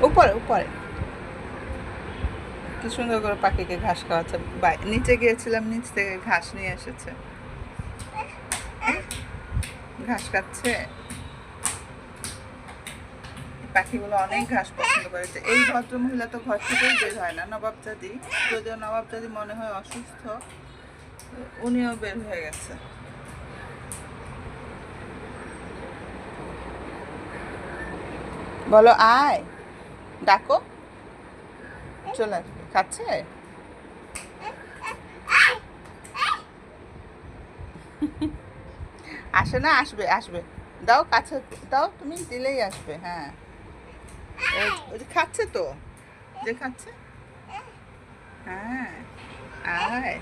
উপরে উপরে কি সুন্দর করে পাখিকে ঘাস খাওয়াচ্ছে। নিচে গিয়েছিলাম, নিচ থেকে ঘাস নিয়ে এসেছে, ঘাস খাচ্ছে। পাখিগুলো অনেক ঘাস পছন্দ করেছে। এই ভদ্রমহিলা তো ঘর থেকেই বের হয় না, নবাবজাদি, যদিও নবাবজাদি মনে হয় অসুস্থ, উনিও বের হয়ে গেছে। বলো আয়, ডাকো, চলে আসবে। খাচ্ছে, আসে না, আসবে আসবে। দাও কাছে, দাও, তুমি দিলেই আসবে। হ্যাঁ, ওই যে খাচ্ছে তো, যে খাচ্ছে। হ্যাঁ, আয়।